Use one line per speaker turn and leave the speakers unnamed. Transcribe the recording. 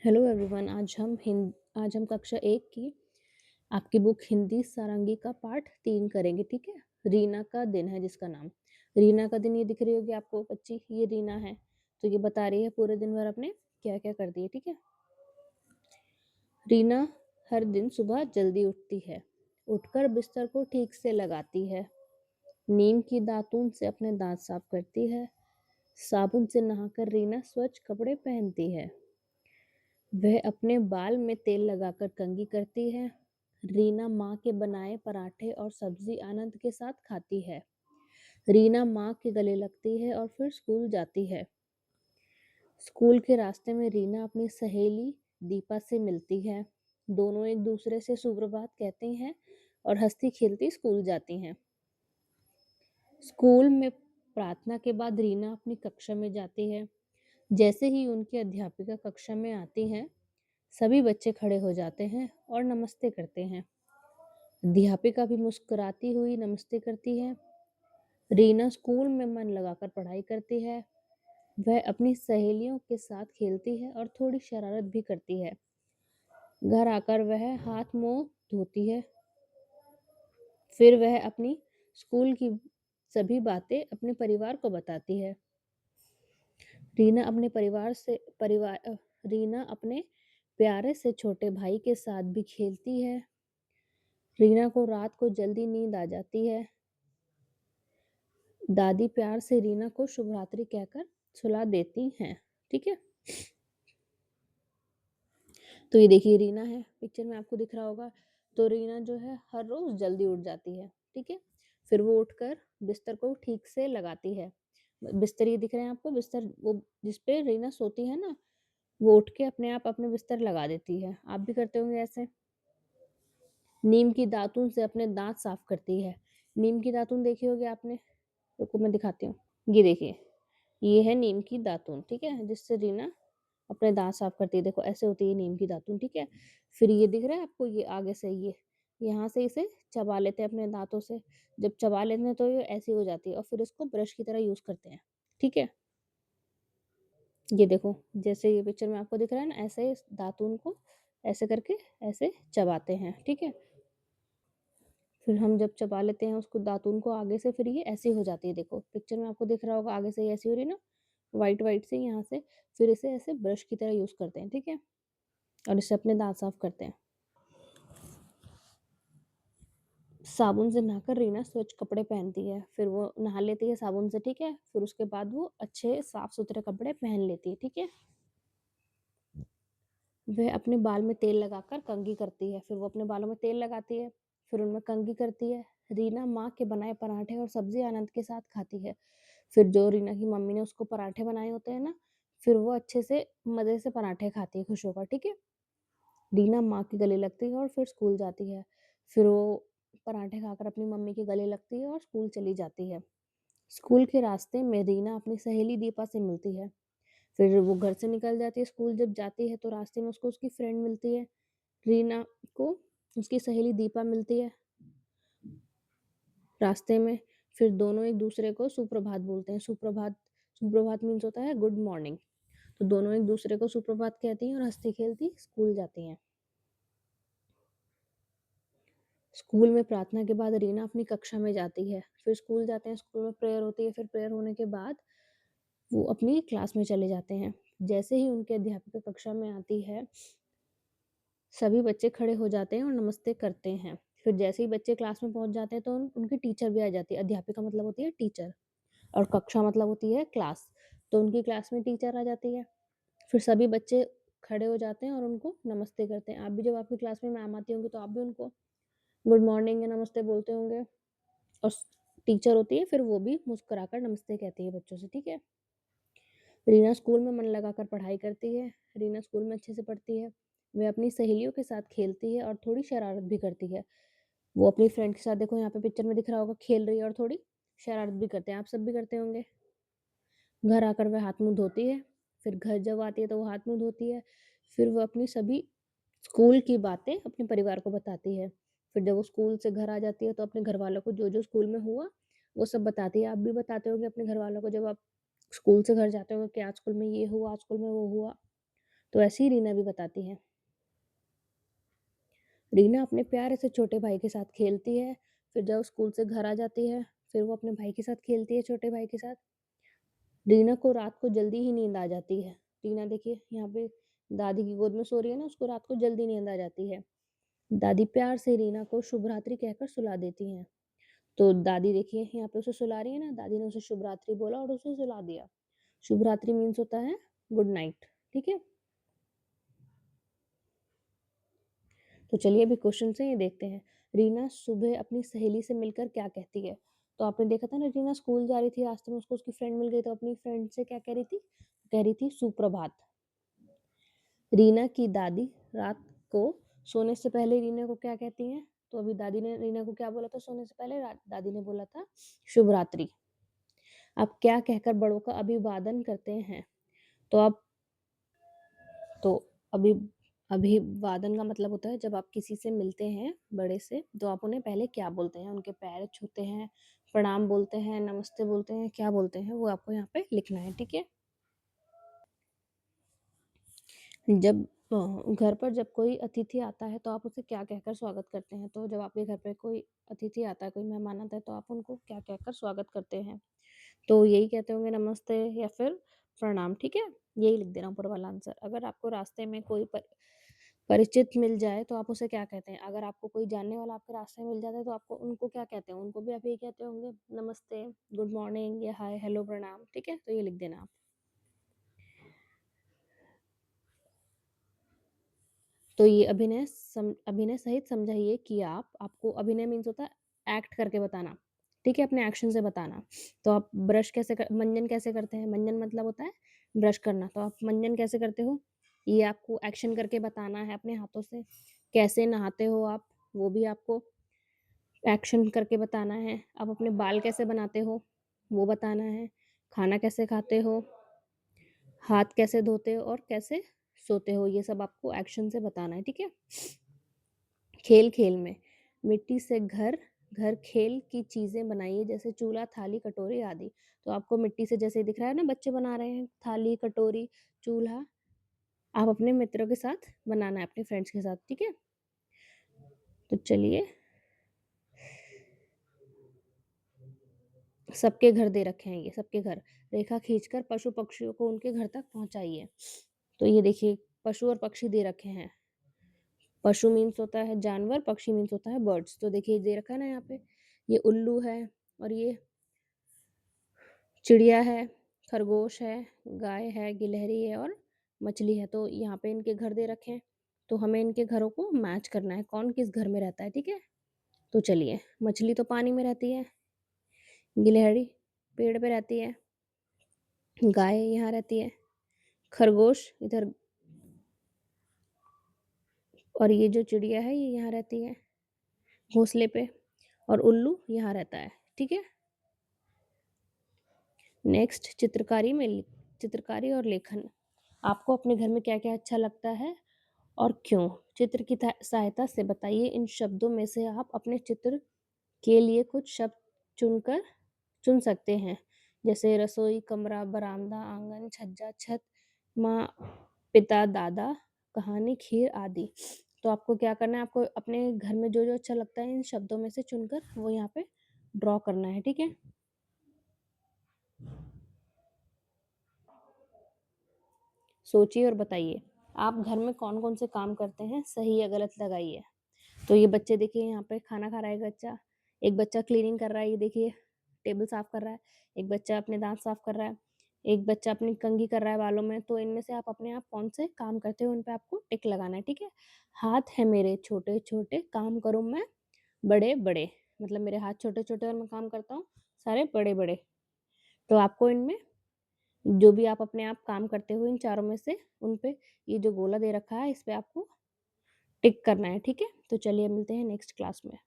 Hello everyone. आज हम कक्षा 1 की आपकी बुक हिंदी सारंगी का पाठ 3 करेंगे। ठीक है। रीना का दिन है जिसका नाम। रीना का दिन ये दिख रही होगी आपको बच्ची, ये रीना है। तो ये बता रही है पूरे दिन भर अपने क्या क्या कर दिए। ठीक है। रीना हर दिन सुबह जल्दी उठती है, उठकर बिस्तर को ठीक से लगाती है, नीम की दातून से अपने दांत साफ करती है, साबुन से नहाकर रीना स्वच्छ कपड़े पहनती है। वह अपने बाल में तेल लगाकर कंघी करती है। रीना माँ के बनाए पराठे और सब्जी आनंद के साथ खाती है। रीना माँ के गले लगती है और फिर स्कूल जाती है। स्कूल के रास्ते में रीना अपनी सहेली दीपा से मिलती है। दोनों एक दूसरे से सुप्रभात कहती हैं और हंसती खेलती स्कूल जाती हैं। स्कूल में प्रार्थना के बाद रीना अपनी कक्षा में जाती है। जैसे ही उनकी अध्यापिका कक्षा में आती हैं, सभी बच्चे खड़े हो जाते हैं और नमस्ते करते हैं। अध्यापिका भी मुस्कुराती हुई नमस्ते करती है। रीना स्कूल में मन लगाकर पढ़ाई करती है। वह अपनी सहेलियों के साथ खेलती है और थोड़ी शरारत भी करती है। घर आकर वह हाथ मुंह धोती है। फिर वह अपनी स्कूल की सभी बातें अपने परिवार को बताती है। रीना अपने रीना अपने प्यारे से छोटे भाई के साथ भी खेलती है। रीना को रात को जल्दी नींद आ जाती है। दादी प्यार से रीना को शुभ रात्रि कहकर सुला देती हैं। ठीक है। तो ये देखिए रीना है, पिक्चर में आपको दिख रहा होगा। तो रीना जो है हर रोज जल्दी उठ जाती है। ठीक है। फिर वो उठकर बिस्तर को ठीक से लगाती है। बिस्तर ये दिख रहे हैं आपको, बिस्तर वो जिसपे रीना सोती है ना, वो उठ के अपने आप अपने बिस्तर लगा देती है। आप भी करते होंगे ऐसे। नीम की दातुन से अपने दांत साफ करती है। नीम की दातुन देखी होगी आपने। रुको मैं दिखाती हूँ। ये देखिए, ये है नीम की दातुन। ठीक है, जिससे रीना अपने दांत साफ करती है। देखो ऐसे होती है नीम की दातुन। ठीक है। फिर ये दिख रहा है आपको, ये आगे से ये यहाँ से इसे चबा लेते हैं अपने दांतों से। जब चबा लेते हैं तो ये ऐसी हो जाती है और फिर इसको ब्रश की तरह यूज करते हैं। ठीक है। ये देखो, जैसे ये पिक्चर में आपको दिख रहा है ना, ऐसे इस दातून को ऐसे करके ऐसे चबाते हैं। ठीक है। फिर हम जब चबा लेते हैं उसको दातून को आगे से, फिर ये ऐसी हो जाती है। देखो पिक्चर में आपको दिख रहा होगा, आगे से ये ऐसी हो रही है ना, वाइट वाइट से यहाँ से। फिर इसे ऐसे ब्रश की तरह यूज करते हैं। ठीक है। और इससे अपने दांत साफ करते हैं। साबुन से नहाकर रीना स्वच्छ कपड़े पहनती है। फिर वो नहा लेती है साबुन से। ठीक है। फिर उसके बाद वो अच्छे साफ सुथरे कपड़े पहन लेती है। ठीक है। वह अपने बाल में तेल लगाकर कंघी करती है। फिर वो अपने बालों में तेल लगाती है, फिर उनमें कंघी करती है। रीना माँ के बनाए पराठे और सब्जी आनंद के साथ खाती है। फिर जो रीना की मम्मी ने उसको पराठे बनाए होते हैं ना, फिर वो अच्छे से मज़े से पराठे खाती है खुश होकर। ठीक है। रीना माँ के गले लगती है और फिर स्कूल जाती है। फिर वो पराठे खाकर अपनी मम्मी के गले लगती है और स्कूल चली जाती है। स्कूल के रास्ते में रीना अपनी सहेली दीपा से मिलती है। फिर वो घर से निकल जाती है, स्कूल जब जाती है तो रास्ते में उसको उसकी फ्रेंड मिलती है। रीना को उसकी सहेली दीपा मिलती है रास्ते में। फिर दोनों एक दूसरे को सुप्रभात बोलते हैं। सुप्रभात, सुप्रभात मीन्स होता है गुड मॉर्निंग। तो दोनों एक दूसरे को सुप्रभात कहती हैं और हंसती खेलती स्कूल जाती हैं। स्कूल में प्रार्थना के बाद रीना अपनी कक्षा में जाती है। फिर स्कूल जाते हैं, स्कूल में प्रेयर होती है। फिर प्रेयर होने के बाद वो अपनी क्लास में चले जाते हैं। जैसे ही उनके अध्यापिका कक्षा में आती है, सभी बच्चे खड़े हो जाते हैं और नमस्ते करते हैं। फिर जैसे ही बच्चे क्लास में पहुंच जाते हैं तो उनकी टीचर भी आ जाती है। अध्यापिका मतलब होती है टीचर, और कक्षा मतलब होती है क्लास। तो उनकी क्लास में टीचर आ जाती है। फिर सभी बच्चे खड़े हो जाते हैं और उनको नमस्ते करते हैं। आप भी जब आपकी क्लास में मैम आती होंगी तो आप भी उनको गुड मॉर्निंग या नमस्ते बोलते होंगे। और टीचर होती है, फिर वो भी मुस्कुराकर नमस्ते कहती है बच्चों से। ठीक है। रीना स्कूल में मन लगाकर पढ़ाई करती है। रीना स्कूल में अच्छे से पढ़ती है। वह अपनी सहेलियों के साथ खेलती है और थोड़ी शरारत भी करती है। वो अपनी फ्रेंड के साथ, देखो यहाँ पे पिक्चर में दिख रहा होगा, खेल रही है और थोड़ी शरारत भी करते हैं। आप सब भी करते होंगे। घर आकर वह हाथ मुंह धोती है। फिर घर जब आती है तो वो हाथ मुंह धोती है। फिर वो अपनी सभी स्कूल की बातें अपने परिवार को बताती है। फिर जब वो स्कूल से घर आ जाती है तो अपने घर वालों को जो जो स्कूल में हुआ वो सब बताती है। आप भी बताते होंगे अपने घर वालों को जब आप स्कूल से घर जाते होंगे कि आज स्कूल में ये हुआ, आज स्कूल में वो हुआ। तो ऐसे ही रीना भी बताती है। रीना अपने प्यारे से छोटे भाई के साथ खेलती है, फिर जब स्कूल से घर आ जाती है, फिर वो अपने भाई के साथ खेलती है, छोटे भाई के साथ। रीना को रात को जल्दी ही नींद आ जाती है। रीना देखिए यहाँ पे दादी की गोद में सो रही है ना, उसको रात को जल्दी नींद आ जाती है। दादी प्यार से रीना को शुभ रात्रि कहकर सुला देती हैं। तो दादी देखिए यहाँ पे उसे सुला रही है ना, दादी ने उसे शुभ रात्रि बोला और उसे सुला दिया। शुभ रात्रि मीन्स होता है गुड नाइट, ठीक है? तो चलिए अभी क्वेश्चन से ये देखते हैं। रीना सुबह अपनी सहेली से मिलकर क्या कहती है? तो आपने देखा था ना, रीना स्कूल जा रही थी, रास्ते में उसको उसकी फ्रेंड मिल गई, तो अपनी फ्रेंड से क्या कह रही थी? कह रही थी सुप्रभात। रीना की दादी रात को सोने से पहले रीना को क्या कहती हैं? तो अभी दादी ने रीना को क्या बोला था सोने से पहले? दादी ने बोला था शुभ रात्रि। आप क्या कहकर बड़ों का अभिवादन करते हैं? तो आप तो अभी अभिवादन का मतलब होता है जब आप किसी से मिलते हैं बड़े से, तो आप उन्हें पहले क्या बोलते हैं? उनके पैर छूते हैं, प्रणाम बोलते हैं, नमस्ते बोलते हैं, क्या बोलते हैं? वो आपको यहाँ पे लिखना है, ठीक है? जब घर पर जब कोई अतिथि आता है तो आप उसे क्या कहकर स्वागत करते हैं? तो जब आपके घर पे कोई अतिथि आता है, कोई मेहमान आता है, तो आप उनको क्या कहकर स्वागत करते हैं? तो यही कहते होंगे नमस्ते या फिर प्रणाम, ठीक है? यही लिख देना ऊपर वाला आंसर। अगर आपको रास्ते में कोई परिचित मिल जाए तो आप उसे क्या कहते हैं? अगर आपको कोई जानने वाला आपके रास्ते में मिल जाता है तो आपको उनको क्या कहते हैं? उनको भी आप यही कहते होंगे नमस्ते, गुड मॉर्निंग या हाय, हेलो, प्रणाम, ठीक है? तो ये लिख देना आप। तो ये अभिनय सहित समझाइए कि आपको अभिनय मीन्स होता है एक्ट करके बताना, ठीक है? अपने एक्शन से बताना। तो आप मंजन कैसे करते हैं? मंजन मतलब होता है ब्रश करना, तो आप मंजन कैसे करते हो? ये आपको एक्शन करके बताना है अपने हाथों से। कैसे नहाते हो आप? वो भी आपको एक्शन करके बताना है। आप अपने बाल कैसे बनाते हो? वो बताना है। खाना कैसे खाते हो? हाथ कैसे धोते हो और कैसे सोते हो? ये सब आपको एक्शन से बताना है, ठीक है? खेल-खेल में मिट्टी से घर खेल की चीज़ें बनाइए जैसे चूल्हा, थाली, कटोरी आदि। तो आपको मिट्टी से जैसे दिख रहा है ना बच्चे बना रहे हैं थाली, कटोरी, चूल्हा, आप अपने मित्रों के साथ बनाना है, अपने फ्रेंड्स के साथ, ठीक है? तो चलिए सबके घर दे रखे हैं ये, सबके घर। रेखा खींचकर पशु-पक्षियों को उनके घर तक पहुँचाइए। तो ये देखिए पशु और पक्षी दे रखे हैं। पशु मीन्स होता है जानवर, पक्षी मीन्स होता है बर्ड्स। तो देखिए दे रखा है ना यहाँ पे, ये उल्लू है और ये चिड़िया है, खरगोश है, गाय है, गिलहरी है और मछली है। तो यहाँ पे इनके घर दे रखे हैं। तो हमें इनके घरों को मैच करना है, कौन किस घर में रहता है, ठीक है? तो चलिए, मछली तो पानी में रहती है, गिलहरी पेड़ पे रहती है, गाय यहाँ रहती है, खरगोश इधर और ये जो चिड़िया है ये यहाँ रहती है, घोंसले पे और उल्लू यहाँ रहता है, ठीक है? नेक्स्ट चित्रकारी और लेखन। आपको अपने घर में क्या-क्या अच्छा लगता है और क्यों? चित्र की सहायता से बताइए इन शब्दों में से आप अपने चित्र के लिए कुछ शब्द चुन सकते हैं। जैसे रसोई, कमरा, बरामदा, आँगन, छज्जा, छत, माँ, पिता, दादा, कहानी, खीर आदि। तो आपको क्या करना है, आपको अपने घर में जो-जो अच्छा लगता है इन शब्दों में से चुनकर वो यहाँ पे ड्रॉ करना है, ठीक है? सोचिए और बताइए, आप घर में कौन-कौन से काम करते हैं? सही या गलत लगाइए। तो ये बच्चे देखिए यहाँ पे खाना खा रहा है एक बच्चा क्लीनिंग कर रहा है, ये देखिए टेबल साफ कर रहा है, एक बच्चा अपने दाँत साफ कर रहा है, एक बच्चा अपनी कंघी कर रहा है बालों में। तो इनमें से आप अपने आप कौन से काम करते हो, उन पे आपको टिक लगाना है, ठीक है? हाथ है मेरे छोटे-छोटे, काम करूँ मैं बड़े-बड़े। मतलब मेरे हाथ छोटे-छोटे और मैं काम करता हूँ सारे बड़े-बड़े। तो आपको इनमें जो भी आप अपने आप काम करते हो इन चारों में से, उन पे ये जो गोला दे रखा है, इस पे आपको टिक करना है, ठीक है? तो चलिए मिलते हैं नेक्स्ट क्लास में।